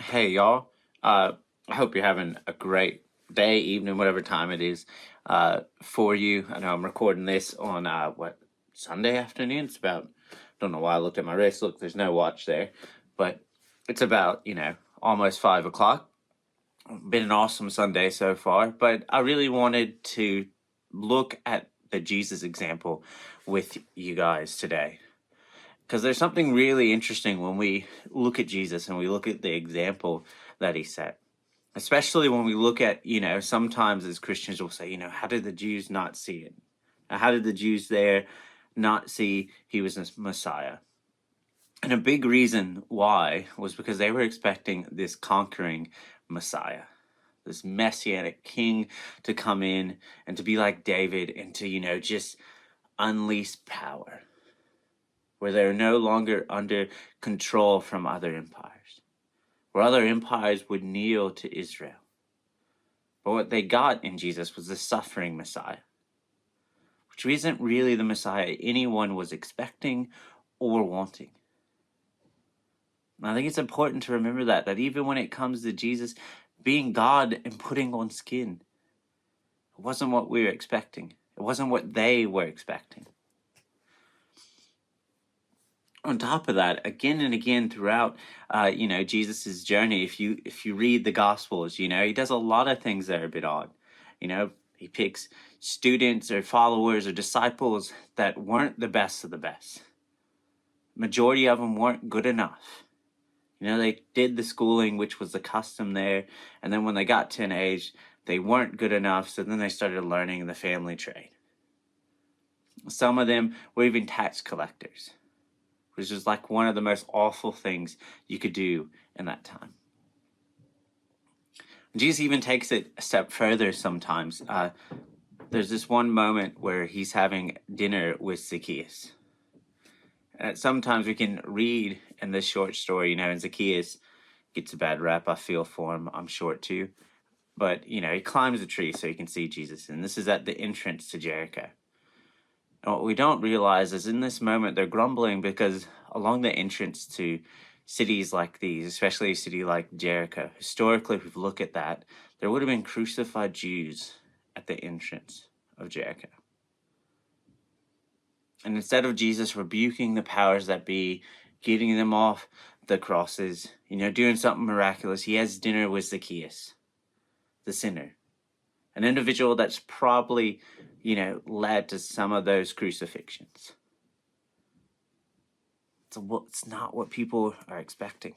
Hey, y'all. I hope you're having a great day, evening, whatever time it is for you. I know I'm recording this on, Sunday afternoon? It's about, don't know why I looked at my wrist. Look, there's no watch there. But it's about, almost 5 o'clock. Been an awesome Sunday so far. But I really wanted to look at the Jesus example with you guys today. Because there's something really interesting when we look at Jesus and we look at the example that he set. Especially when we look at, sometimes as Christians we'll say, how did the Jews not see it? How did the Jews there not see he was a Messiah? And a big reason why was because they were expecting this conquering Messiah, this messianic king to come in and to be like David and to, just unleash power, where they're no longer under control from other empires, where other empires would kneel to Israel. But what they got in Jesus was the suffering Messiah, which isn't really the Messiah anyone was expecting or wanting. And I think it's important to remember that even when it comes to Jesus being God and putting on skin, it wasn't what we were expecting. It wasn't what they were expecting. On top of that, again and again throughout, Jesus's journey, if you read the Gospels, he does a lot of things that are a bit odd. He picks students or followers or disciples that weren't the best of the best. Majority of them weren't good enough. They did the schooling, which was the custom there, and then when they got to an age, they weren't good enough, so then they started learning the family trade. Some of them were even tax collectors, which is like one of the most awful things you could do in that time. Jesus even takes it a step further sometimes. There's this one moment where he's having dinner with Zacchaeus. Sometimes we can read in this short story, and Zacchaeus gets a bad rap. I feel for him. I'm short too. But, he climbs a tree so he can see Jesus. And this is at the entrance to Jericho. And what we don't realize is in this moment, they're grumbling because along the entrance to cities like these, especially a city like Jericho, historically, if we look at that, there would have been crucified Jews at the entrance of Jericho. And instead of Jesus rebuking the powers that be, getting them off the crosses, doing something miraculous, he has dinner with Zacchaeus, the sinner, an individual that's probably, led to some of those crucifixions. It's not what people are expecting.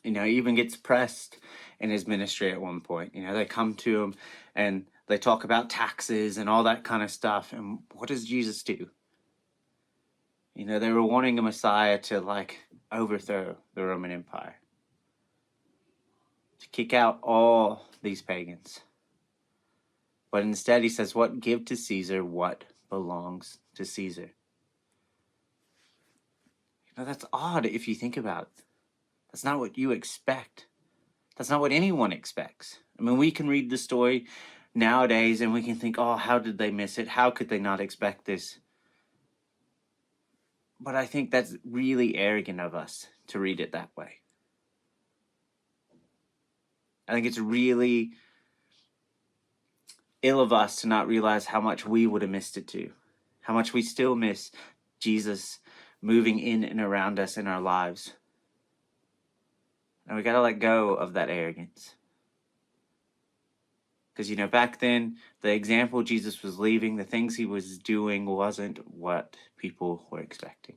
He even gets pressed in his ministry at one point. They come to him and they talk about taxes and all that kind of stuff. And what does Jesus do? They were wanting a Messiah to overthrow the Roman Empire, to kick out all these pagans. But instead he says, what? Give to Caesar what belongs to Caesar. That's odd if you think about it. That's not what you expect. That's not what anyone expects. I mean, we can read the story nowadays and we can think, oh, how did they miss it? How could they not expect this? But I think that's really arrogant of us to read it that way. I think it's really ill of us to not realize how much we would have missed it too. How much we still miss Jesus moving in and around us in our lives. And we got to let go of that arrogance. Because, back then, the example Jesus was leaving, the things he was doing wasn't what people were expecting.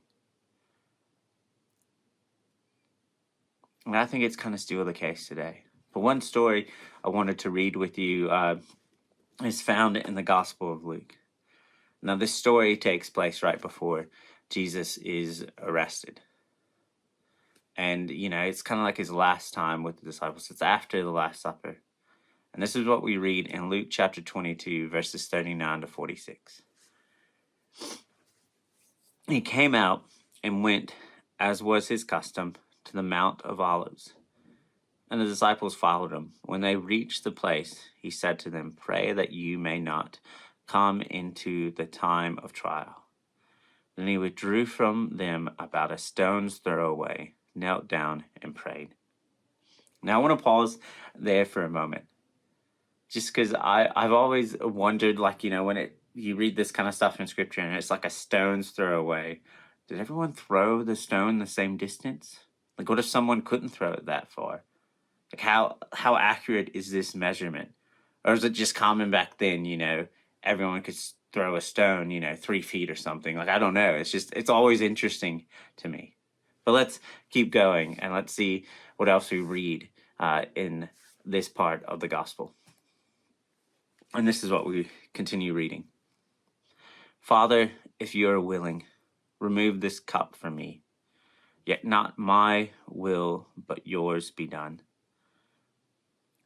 And I think it's kind of still the case today. But one story I wanted to read with you is found in the Gospel of Luke. Now, this story takes place right before Jesus is arrested. And, it's kind of like his last time with the disciples. It's after the Last Supper. And this is what we read in Luke chapter 22, verses 39 to 46. He came out and went, as was his custom, to the Mount of Olives. And the disciples followed him. When they reached the place, he said to them, "Pray that you may not come into the time of trial." Then he withdrew from them about a stone's throw away knelt down and prayed. Now I want to pause there for a moment, just because I've always wondered, like, when you read this kind of stuff in scripture and it's like a stone's throw away, did everyone throw the stone the same distance? Like, what if someone couldn't throw it that far? Like, how accurate is this measurement? Or is it just common back then, everyone could throw a stone, 3 feet or something? Like, I don't know. It's always interesting to me. But let's keep going and let's see what else we read in this part of the gospel. And this is what we continue reading. Father, if you are willing, remove this cup from me. Yet not my will, but yours be done.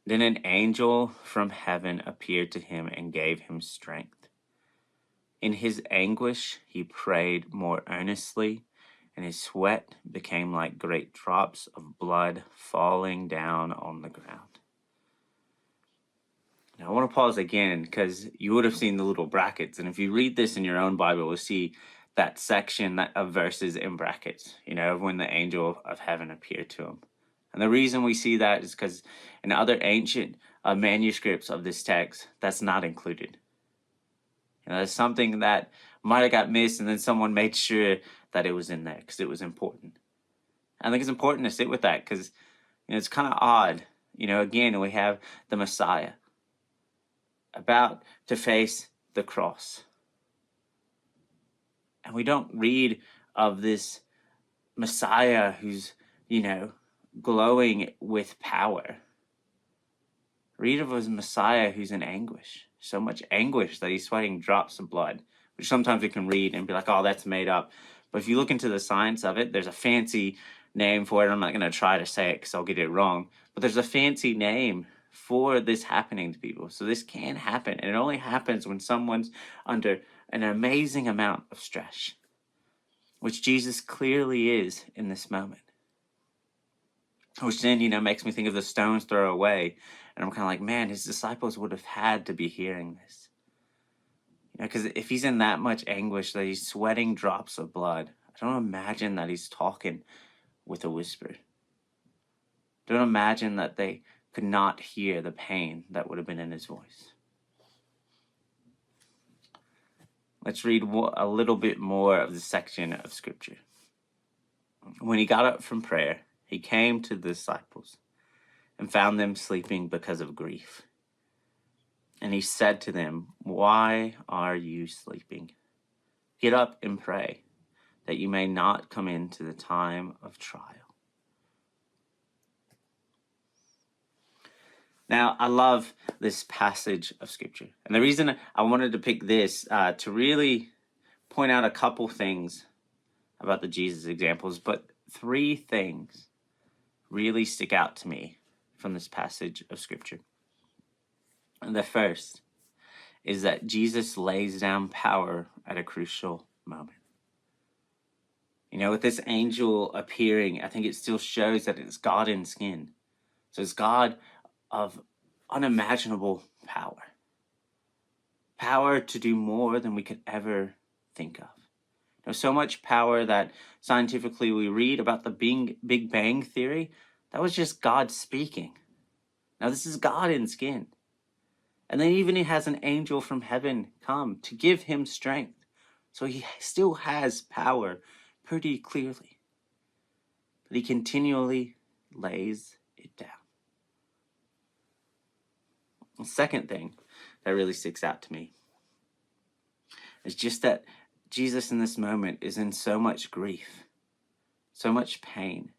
Then an angel from heaven appeared to him and gave him strength. In his anguish, he prayed more earnestly, and his sweat became like great drops of blood falling down on the ground. Now, I want to pause again because you would have seen the little brackets. And if you read this in your own Bible, you'll see that section of verses in brackets, when the angel of heaven appeared to him. And the reason we see that is because in other ancient manuscripts of this text, that's not included. It's something that might have got missed, and then someone made sure that it was in there because it was important. I think it's important to sit with that because it's kind of odd. Again, we have the Messiah about to face the cross. And we don't read of this Messiah who's, glowing with power. Read of a Messiah who's in anguish. So much anguish that he's sweating drops of blood, which sometimes we can read and be like, oh, that's made up. But if you look into the science of it, there's a fancy name for it. I'm not going to try to say it because I'll get it wrong. But there's a fancy name for this happening to people. So this can happen. And it only happens when someone's under an amazing amount of stress, which Jesus clearly is in this moment. Which then, makes me think of the stone's throw away. And I'm kind of like, man, his disciples would have had to be hearing this. Because if he's in that much anguish that he's sweating drops of blood, I don't imagine that he's talking with a whisper. Don't imagine that they could not hear the pain that would have been in his voice. Let's read a little bit more of the section of scripture. When he got up from prayer, he came to the disciples and found them sleeping because of grief. And he said to them, why are you sleeping? Get up and pray, that you may not come into the time of trial. Now, I love this passage of scripture. And the reason I wanted to pick this to really point out a couple things about the Jesus examples, but 3 things really stick out to me from this passage of scripture. And the first is that Jesus lays down power at a crucial moment. With this angel appearing, I think it still shows that it's God in skin. So it's God of unimaginable power. Power to do more than we could ever think of. So much power that scientifically we read about the Big Bang Theory, that was just God speaking. Now this is God in skin. And then even he has an angel from heaven come to give him strength. So he still has power pretty clearly. But he continually lays it down. The second thing that really sticks out to me is just that Jesus in this moment is in so much grief, so much pain,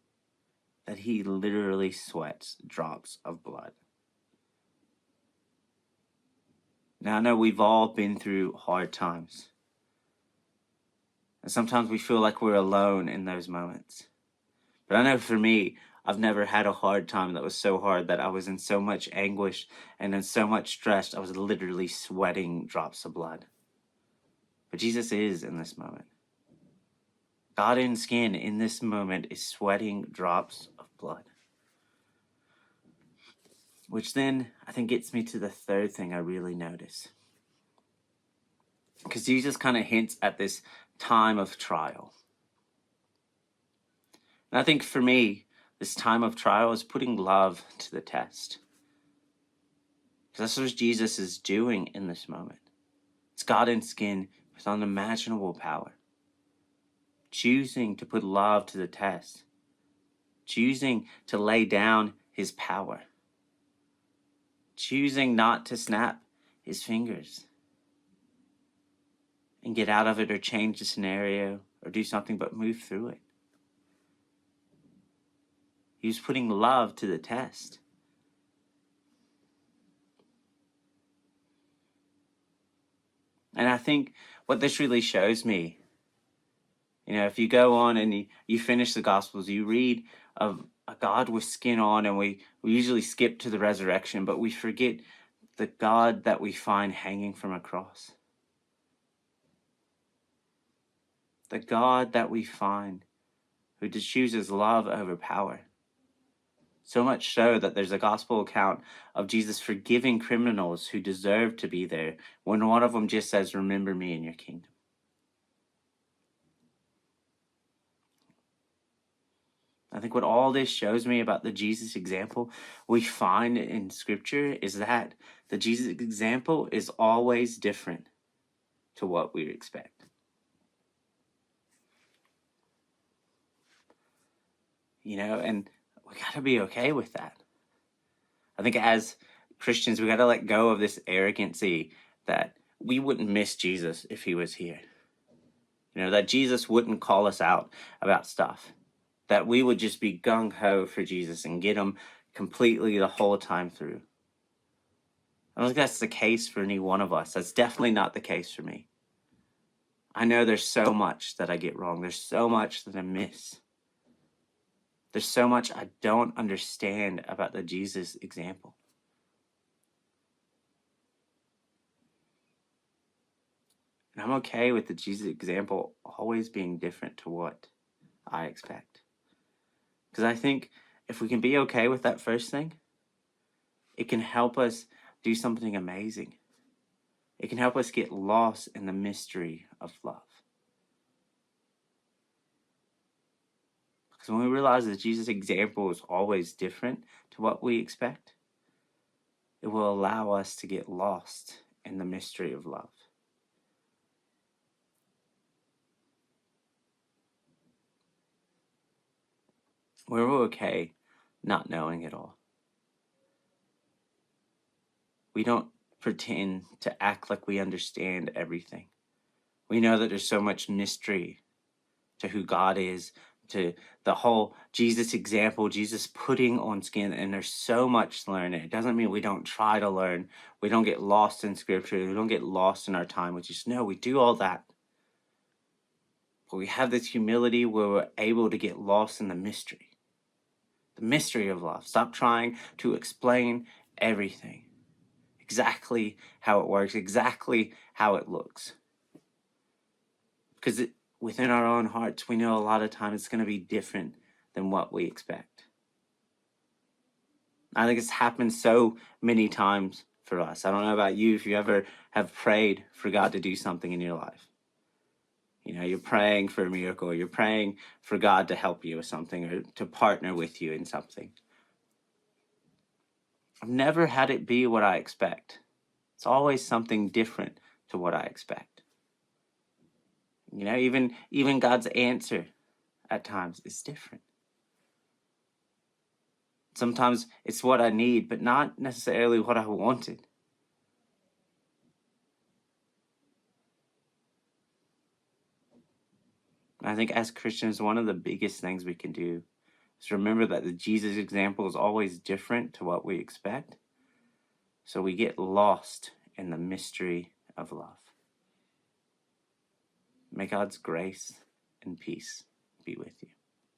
that he literally sweats drops of blood. Now, I know we've all been through hard times. And sometimes we feel like we're alone in those moments. But I know for me, I've never had a hard time that was so hard that I was in so much anguish and in so much stress, I was literally sweating drops of blood. But Jesus is in this moment. God in skin in this moment is sweating drops of blood. Which then I think gets me to the third thing I really notice. Because Jesus kind of hints at this time of trial. And I think for me, this time of trial is putting love to the test. Because that's what Jesus is doing in this moment. It's God in skin with unimaginable power, choosing to put love to the test, choosing to lay down his power, choosing not to snap his fingers and get out of it or change the scenario or do something but move through it. He was putting love to the test. And I think what this really shows me, if you go on and you finish the Gospels, you read of a God with skin on, and we usually skip to the resurrection, but we forget the God that we find hanging from a cross. The God that we find who just chooses love over power. So much so that there's a gospel account of Jesus forgiving criminals who deserve to be there when one of them just says, "Remember me in your kingdom." I think what all this shows me about the Jesus example we find in Scripture is that the Jesus example is always different to what we expect. And we got to be okay with that. I think as Christians, we got to let go of this arrogancy that we wouldn't miss Jesus if he was here. That Jesus wouldn't call us out about stuff. That we would just be gung-ho for Jesus and get him completely the whole time through. I don't think that's the case for any one of us. That's definitely not the case for me. I know there's so much that I get wrong. There's so much that I miss. There's so much I don't understand about the Jesus example. And I'm okay with the Jesus example always being different to what I expect. Because I think if we can be okay with that first thing, it can help us do something amazing. It can help us get lost in the mystery of love. Because when we realize that Jesus' example is always different to what we expect, it will allow us to get lost in the mystery of love. We're okay not knowing it all. We don't pretend to act like we understand everything. We know that there's so much mystery to who God is, to the whole Jesus example, Jesus putting on skin, and there's so much to learn. It doesn't mean we don't try to learn. We don't get lost in Scripture. We don't get lost in our time with Jesus. No, we do all that. But we have this humility where we're able to get lost in the mystery of love. Stop trying to explain everything, exactly how it works, exactly how it looks. Because within our own hearts, we know a lot of times it's going to be different than what we expect. I think it's happened so many times for us. I don't know about you, if you ever have prayed for God to do something in your life. You're praying for a miracle, you're praying for God to help you with something or to partner with you in something. I've never had it be what I expect. It's always something different to what I expect. Even God's answer at times is different. Sometimes it's what I need, but not necessarily what I wanted. I think as Christians, one of the biggest things we can do is remember that the Jesus example is always different to what we expect. So we get lost in the mystery of love. May God's grace and peace be with you.